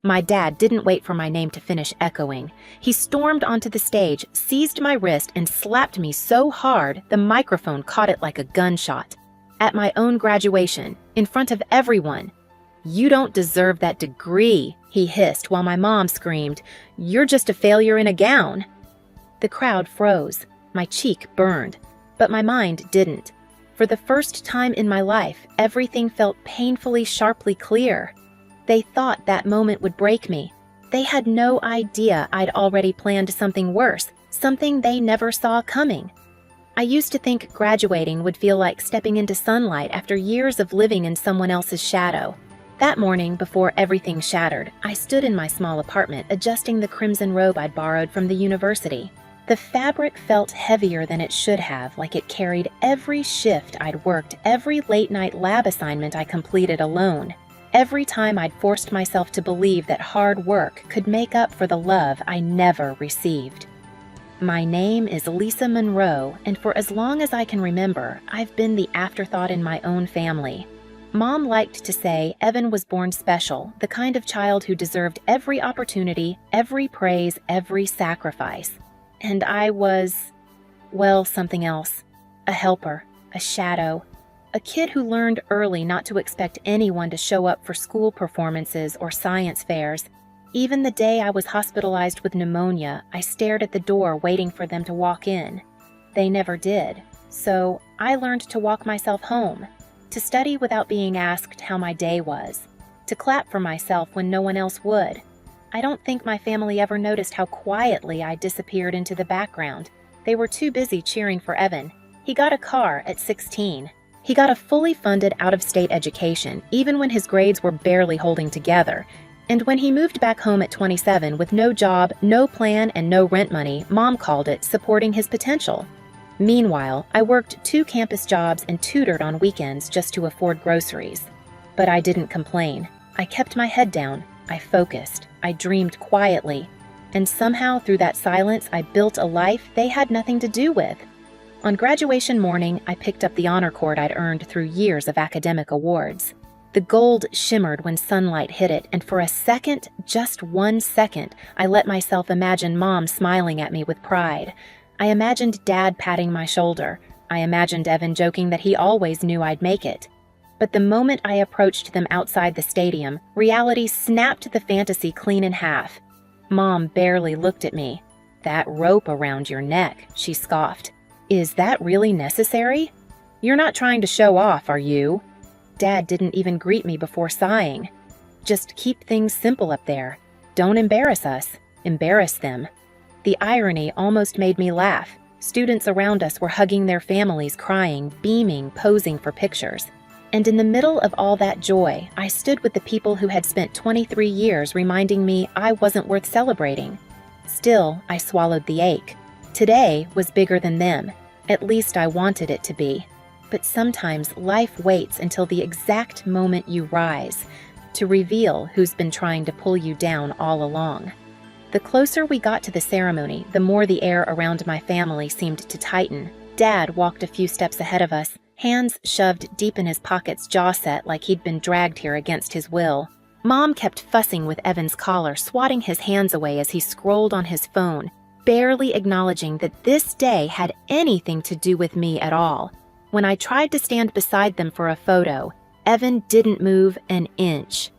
My dad didn't wait for my name to finish echoing. He stormed onto the stage, seized my wrist, and slapped me so hard the microphone caught it like a gunshot. At my own graduation, in front of everyone. "You don't deserve that degree," he hissed while my mom screamed, "You're just a failure in a gown." The crowd froze. My cheek burned, but my mind didn't. For the first time in my life, everything felt painfully sharply clear. They thought that moment would break me. They had no idea I'd already planned something worse, something they never saw coming. I used to think graduating would feel like stepping into sunlight after years of living in someone else's shadow. That morning, before everything shattered, I stood in my small apartment adjusting the crimson robe I'd borrowed from the university. The fabric felt heavier than it should have, like it carried every shift I'd worked, every late-night lab assignment I completed alone. Every time I'd forced myself to believe that hard work could make up for the love I never received. My name is Lisa Monroe, and for as long as I can remember, I've been the afterthought in my own family. Mom liked to say Evan was born special, the kind of child who deserved every opportunity, every praise, every sacrifice. And I was, well, something else. A helper, a shadow. A kid who learned early not to expect anyone to show up for school performances or science fairs. Even the day I was hospitalized with pneumonia, I stared at the door waiting for them to walk in. They never did, so I learned to walk myself home, to study without being asked how my day was, to clap for myself when no one else would. I don't think my family ever noticed how quietly I disappeared into the background. They were too busy cheering for Evan. He got a car at 16. He got a fully funded out-of-state education, even when his grades were barely holding together. And when he moved back home at 27 with no job, no plan, and no rent money, Mom called it supporting his potential. Meanwhile, I worked 2 campus jobs and tutored on weekends just to afford groceries. But I didn't complain. I kept my head down. I focused. I dreamed quietly. And somehow, through that silence, I built a life they had nothing to do with. On graduation morning, I picked up the honor cord I'd earned through years of academic awards. The gold shimmered when sunlight hit it, and for a second, just 1 second, I let myself imagine Mom smiling at me with pride. I imagined Dad patting my shoulder. I imagined Evan joking that he always knew I'd make it. But the moment I approached them outside the stadium, reality snapped the fantasy clean in half. Mom barely looked at me. "That rope around your neck," she scoffed. "Is that really necessary? You're not trying to show off, are you?" Dad didn't even greet me before sighing. "Just keep things simple up there. Don't embarrass us. Embarrass them." The irony almost made me laugh. Students around us were hugging their families, crying, beaming, posing for pictures. And in the middle of all that joy, I stood with the people who had spent 23 years reminding me I wasn't worth celebrating. Still, I swallowed the ache. Today was bigger than them. At least I wanted it to be. But sometimes life waits until the exact moment you rise to reveal who's been trying to pull you down all along. The closer we got to the ceremony, the more the air around my family seemed to tighten. Dad walked a few steps ahead of us, hands shoved deep in his pockets, jaw set like he'd been dragged here against his will. Mom kept fussing with Evan's collar, swatting his hands away as he scrolled on his phone, barely acknowledging that this day had anything to do with me at all. When I tried to stand beside them for a photo, Evan didn't move an inch.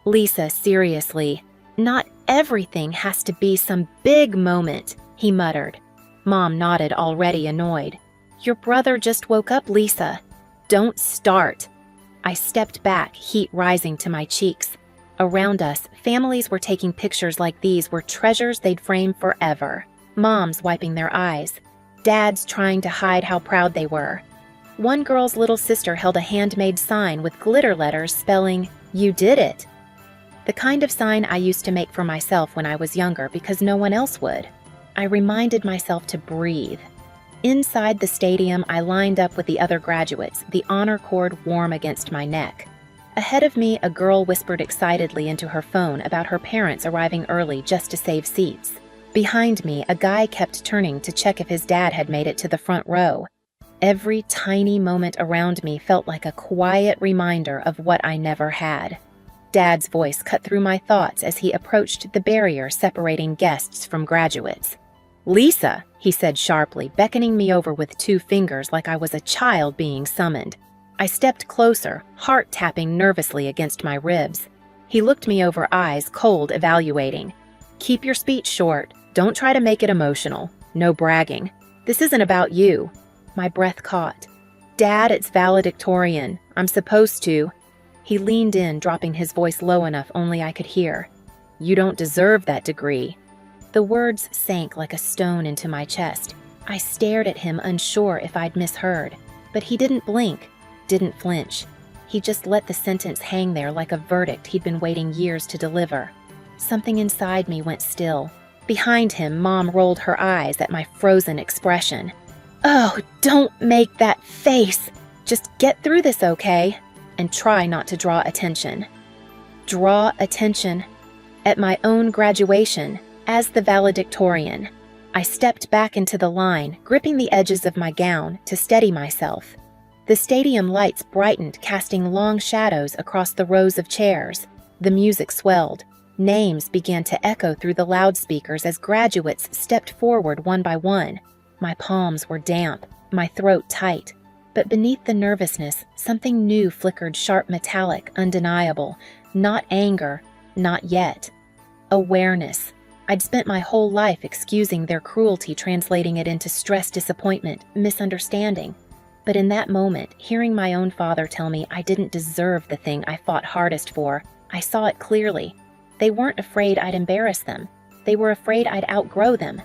"Lisa, seriously, not everything has to be some big moment," he muttered. Mom nodded, already annoyed. "Your brother just woke up, Lisa. Don't start." I stepped back, heat rising to my cheeks. Around us, families were taking pictures like these were treasures they'd frame forever. Moms wiping their eyes. Dads trying to hide how proud they were. One girl's little sister held a handmade sign with glitter letters spelling, "You did it." The kind of sign I used to make for myself when I was younger because no one else would. I reminded myself to breathe. Inside the stadium, I lined up with the other graduates, the honor cord warm against my neck. Ahead of me, a girl whispered excitedly into her phone about her parents arriving early just to save seats. Behind me, a guy kept turning to check if his dad had made it to the front row. Every tiny moment around me felt like a quiet reminder of what I never had. Dad's voice cut through my thoughts as he approached the barrier separating guests from graduates. "Lisa," he said sharply, beckoning me over with 2 fingers like I was a child being summoned. I stepped closer, heart tapping nervously against my ribs. He looked me over, eyes cold, evaluating. "Keep your speech short. Don't try to make it emotional. No bragging. This isn't about you." My breath caught. "Dad, it's valedictorian. I'm supposed to." He leaned in, dropping his voice low enough only I could hear. "You don't deserve that degree." The words sank like a stone into my chest. I stared at him, unsure if I'd misheard. But he didn't blink, didn't flinch. He just let the sentence hang there like a verdict he'd been waiting years to deliver. Something inside me went still. Behind him, Mom rolled her eyes at my frozen expression. "Oh, don't make that face. Just get through this, okay? And try not to draw attention." Draw attention. At my own graduation, as the valedictorian, I stepped back into the line, gripping the edges of my gown to steady myself. The stadium lights brightened, casting long shadows across the rows of chairs. The music swelled. Names began to echo through the loudspeakers as graduates stepped forward one by one. My palms were damp, my throat tight. But beneath the nervousness, something new flickered, sharp, metallic, undeniable. Not anger, not yet. Awareness. I'd spent my whole life excusing their cruelty, translating it into stress, disappointment, misunderstanding. But in that moment, hearing my own father tell me I didn't deserve the thing I fought hardest for, I saw it clearly. They weren't afraid I'd embarrass them. They were afraid I'd outgrow them.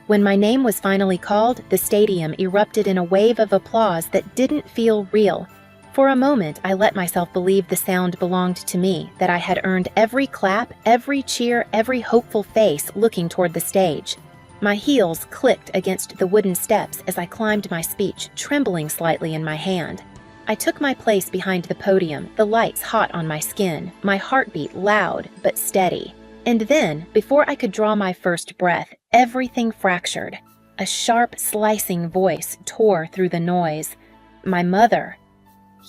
When my name was finally called, the stadium erupted in a wave of applause that didn't feel real. For a moment, I let myself believe the sound belonged to me, that I had earned every clap, every cheer, every hopeful face looking toward the stage. My heels clicked against the wooden steps as I climbed my speech, trembling slightly in my hand. I took my place behind the podium, the lights hot on my skin, my heartbeat loud but steady. And then, before I could draw my first breath, everything fractured. A sharp, slicing voice tore through the noise. My mother.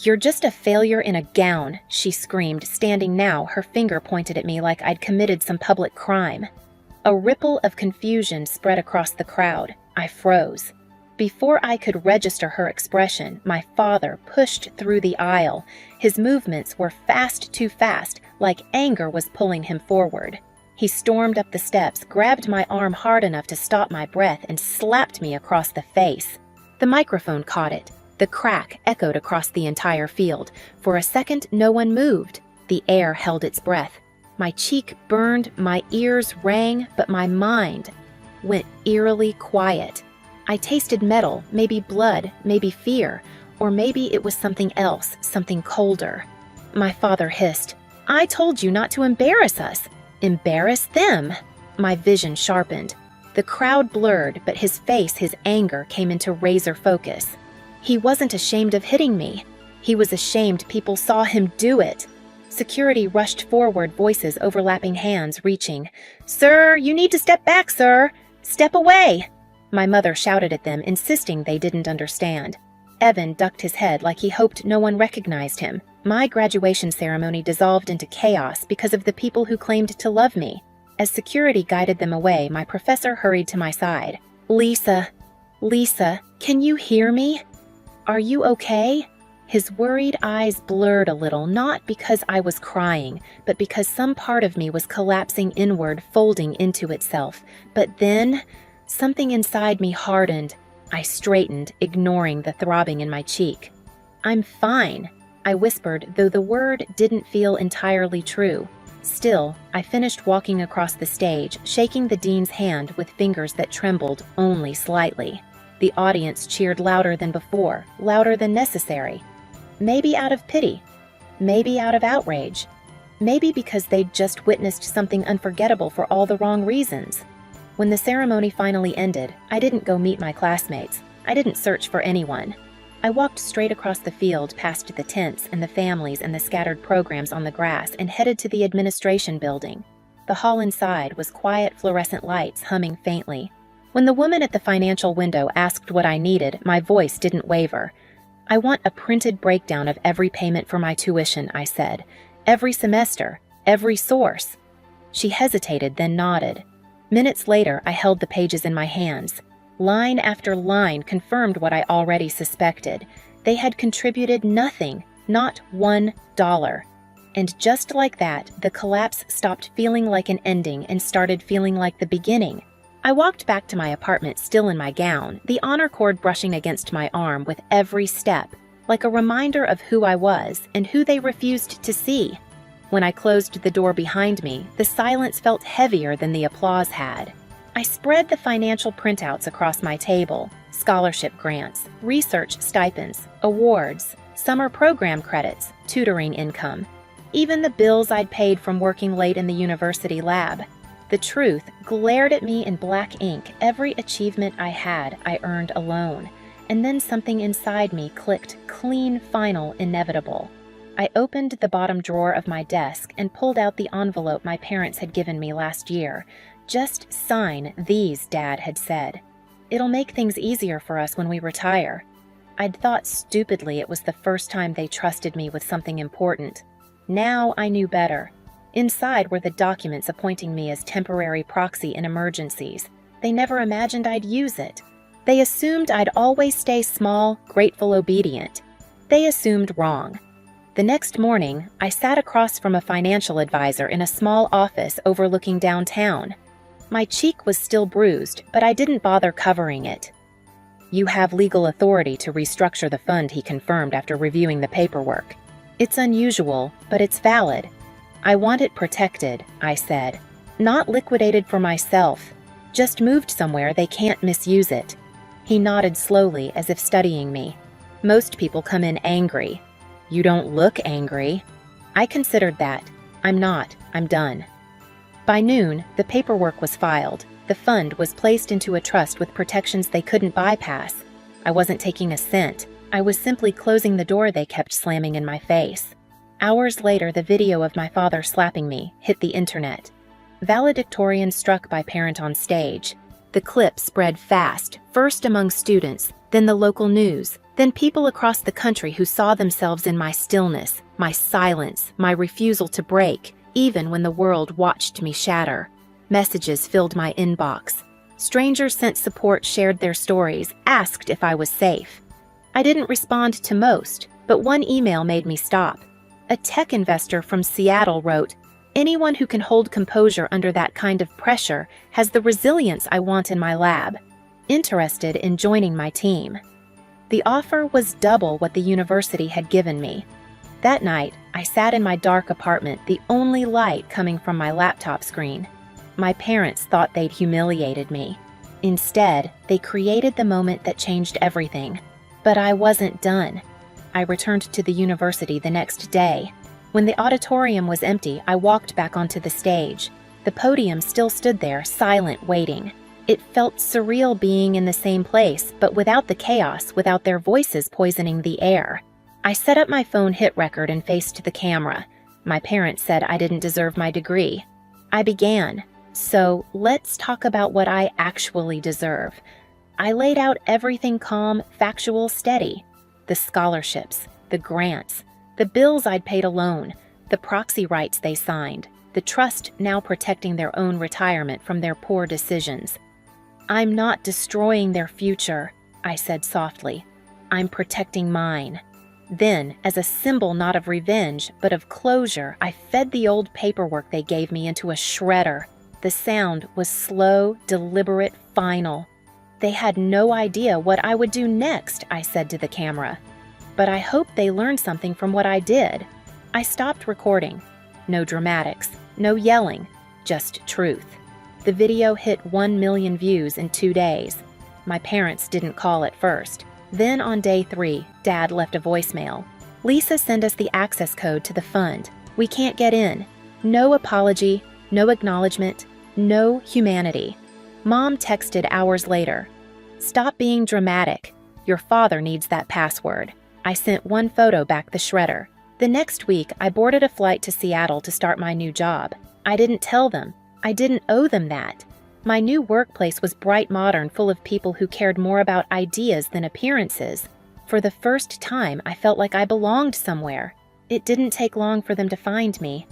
"You're just a failure in a gown," she screamed, standing now, her finger pointed at me like I'd committed some public crime. A ripple of confusion spread across the crowd. I froze. Before I could register her expression, my father pushed through the aisle. His movements were fast, too fast, like anger was pulling him forward. He stormed up the steps, grabbed my arm hard enough to stop my breath, and slapped me across the face. The microphone caught it. The crack echoed across the entire field. For a second, no one moved. The air held its breath. My cheek burned, my ears rang, but my mind went eerily quiet. I tasted metal, maybe blood, maybe fear, or maybe it was something else, something colder. My father hissed, "I told you not to embarrass us." Embarrass them. My vision sharpened. The crowd blurred, but his face, his anger, came into razor focus. He wasn't ashamed of hitting me. He was ashamed people saw him do it. Security rushed forward, voices overlapping, hands reaching. "Sir, you need to step back, sir! Step away!" My mother shouted at them, insisting they didn't understand. Evan ducked his head like he hoped no one recognized him. My graduation ceremony dissolved into chaos because of the people who claimed to love me. As security guided them away, my professor hurried to my side. Lisa, can you hear me? Are you okay?" His worried eyes blurred a little, not because I was crying, but because some part of me was collapsing inward, folding into itself. But then, something inside me hardened. I straightened, ignoring the throbbing in my cheek. "I'm fine," I whispered, though the word didn't feel entirely true. Still, I finished walking across the stage, shaking the dean's hand with fingers that trembled only slightly. The audience cheered louder than before, louder than necessary. Maybe out of pity, maybe out of outrage, maybe because they'd just witnessed something unforgettable for all the wrong reasons. When the ceremony finally ended, I didn't go meet my classmates. I didn't search for anyone. I walked straight across the field past the tents and the families and the scattered programs on the grass and headed to the administration building. The hall inside was quiet, fluorescent lights humming faintly. When the woman at the financial window asked what I needed, my voice didn't waver. "I want a printed breakdown of every payment for my tuition," I said. Every semester, every source. She hesitated, then nodded. Minutes later, I held the pages in my hands. Line after line confirmed what I already suspected. They had contributed nothing, not $1. And just like that, the collapse stopped feeling like an ending and started feeling like the beginning. I walked back to my apartment still in my gown, the honor cord brushing against my arm with every step, like a reminder of who I was and who they refused to see. When I closed the door behind me, the silence felt heavier than the applause had. I spread the financial printouts across my table: scholarship grants, research stipends, awards, summer program credits, tutoring income, even the bills I'd paid from working late in the university lab. The truth glared at me in black ink. Every achievement I had, I earned alone. And then something inside me clicked: clean, final, inevitable. I opened the bottom drawer of my desk and pulled out the envelope my parents had given me last year. "Just sign these," Dad had said. "It'll make things easier for us when we retire." I'd thought stupidly it was the first time they trusted me with something important. Now I knew better. Inside were the documents appointing me as temporary proxy in emergencies. They never imagined I'd use it. They assumed I'd always stay small, grateful, obedient. They assumed wrong. The next morning, I sat across from a financial advisor in a small office overlooking downtown. My cheek was still bruised, but I didn't bother covering it. "You have legal authority to restructure the fund," he confirmed after reviewing the paperwork. "It's unusual, but it's valid." "I want it protected," I said. "Not liquidated for myself. Just moved somewhere they can't misuse it." He nodded slowly, as if studying me. "Most people come in angry." "You don't look angry." I considered that. "I'm not. I'm done." By noon, the paperwork was filed. The fund was placed into a trust with protections they couldn't bypass. I wasn't taking a cent. I was simply closing the door they kept slamming in my face. Hours later, the video of my father slapping me hit the internet. Valedictorian struck by parent on stage. The clip spread fast, first among students, then the local news, then people across the country who saw themselves in my stillness, my silence, my refusal to break, even when the world watched me shatter. Messages filled my inbox. Strangers sent support, shared their stories, asked if I was safe. I didn't respond to most, but one email made me stop. A tech investor from Seattle wrote, "Anyone who can hold composure under that kind of pressure has the resilience I want in my lab. Interested in joining my team." The offer was double what the university had given me. That night, I sat in my dark apartment, the only light coming from my laptop screen. My parents thought they'd humiliated me. Instead, they created the moment that changed everything. But I wasn't done. I returned to the university the next day. When the auditorium was empty, I walked back onto the stage. The podium still stood there, silent, waiting. It felt surreal being in the same place, but without the chaos, without their voices poisoning the air. I set up my phone hit record and faced the camera. My parents said I didn't deserve my degree. I began. "So let's talk about what I actually deserve." I laid out everything calm, factual, steady. The scholarships, the grants, the bills I'd paid alone, the proxy rights they signed, the trust now protecting their own retirement from their poor decisions. "I'm not destroying their future," I said softly. "I'm protecting mine." Then, as a symbol not of revenge, but of closure, I fed the old paperwork they gave me into a shredder. The sound was slow, deliberate, final. "They had no idea what I would do next," I said to the camera. "But I hope they learned something from what I did." I stopped recording. No dramatics, no yelling, just truth. The video hit 1 million views in 2 days. My parents didn't call at first. Then on day 3, Dad left a voicemail. "Lisa, send us the access code to the fund. We can't get in." No apology, no acknowledgement, no humanity. Mom texted hours later. "Stop being dramatic. Your father needs that password." I sent one photo back the shredder. The next week, I boarded a flight to Seattle to start my new job. I didn't tell them. I didn't owe them that. My new workplace was bright, modern, full of people who cared more about ideas than appearances. For the first time, I felt like I belonged somewhere. It didn't take long for them to find me.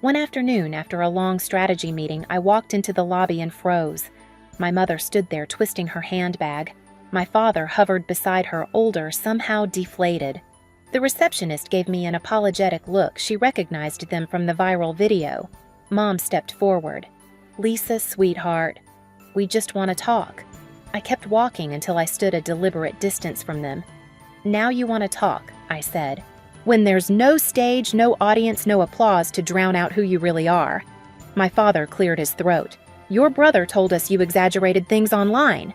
One afternoon, after a long strategy meeting, I walked into the lobby and froze. My mother stood there twisting her handbag. My father hovered beside her, older, somehow deflated. The receptionist gave me an apologetic look. She recognized them from the viral video. Mom stepped forward. "Lisa, sweetheart, we just want to talk." I kept walking until I stood a deliberate distance from them. "Now you want to talk," I said. "When there's no stage, no audience, no applause to drown out who you really are." My father cleared his throat. "Your brother told us you exaggerated things online."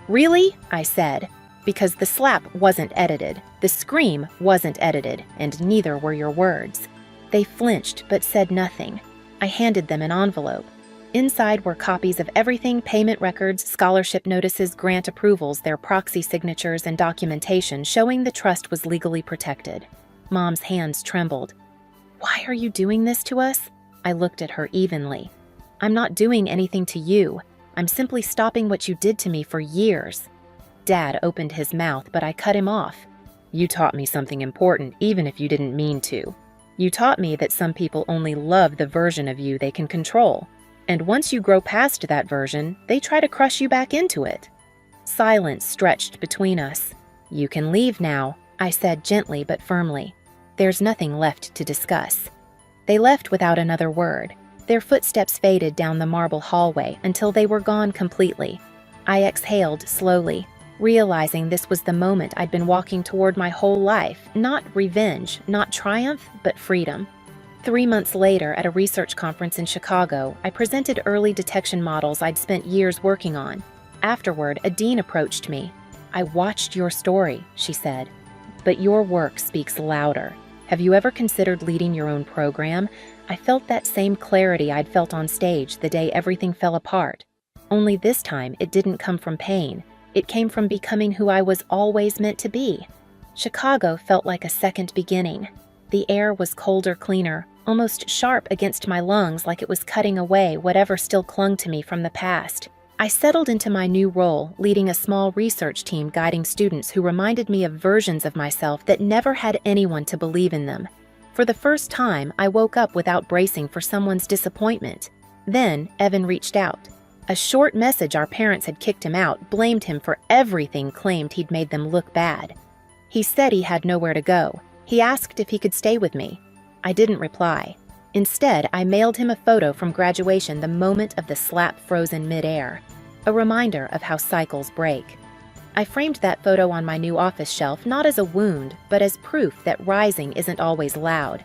"Really?" I said. Because the slap wasn't edited, the scream wasn't edited, and neither were your words. They flinched but said nothing. I handed them an envelope. Inside were copies of everything: payment records, scholarship notices, grant approvals, their proxy signatures, and documentation showing the trust was legally protected. Mom's hands trembled. "Why are you doing this to us?" I looked at her evenly. "I'm not doing anything to you. I'm simply stopping what you did to me for years." Dad opened his mouth, but I cut him off. "You taught me something important, even if you didn't mean to. You taught me that some people only love the version of you they can control. And once you grow past that version, they try to crush you back into it." Silence stretched between us. "You can leave now," I said gently but firmly. "There's nothing left to discuss." They left without another word. Their footsteps faded down the marble hallway until they were gone completely. I exhaled slowly, realizing this was the moment I'd been walking toward my whole life. Not revenge, not triumph, but freedom. 3 months later, at a research conference in Chicago, I presented early detection models I'd spent years working on. Afterward, a dean approached me. "I watched your story," she said, "but your work speaks louder. Have you ever considered leading your own program?" I felt that same clarity I'd felt on stage the day everything fell apart. Only this time, it didn't come from pain. It came from becoming who I was always meant to be. Chicago felt like a second beginning. The air was colder, cleaner, almost sharp against my lungs, like it was cutting away whatever still clung to me from the past. I settled into my new role, leading a small research team guiding students who reminded me of versions of myself that never had anyone to believe in them. For the first time, I woke up without bracing for someone's disappointment. Then, Evan reached out. A short message our parents had kicked him out, blamed him for everything, claimed he'd made them look bad. He said he had nowhere to go. He asked if he could stay with me. I didn't reply. Instead, I mailed him a photo from graduation the moment of the slap frozen midair, a reminder of how cycles break. I framed that photo on my new office shelf not as a wound, but as proof that rising isn't always loud.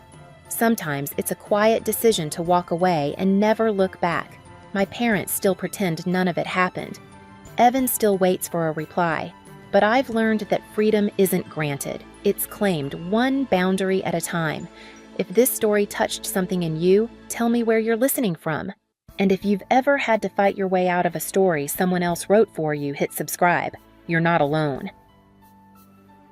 Sometimes it's a quiet decision to walk away and never look back. My parents still pretend none of it happened. Evan still waits for a reply. But I've learned that freedom isn't granted. It's claimed one boundary at a time. If this story touched something in you, tell me where you're listening from. And if you've ever had to fight your way out of a story someone else wrote for you, hit subscribe. You're not alone.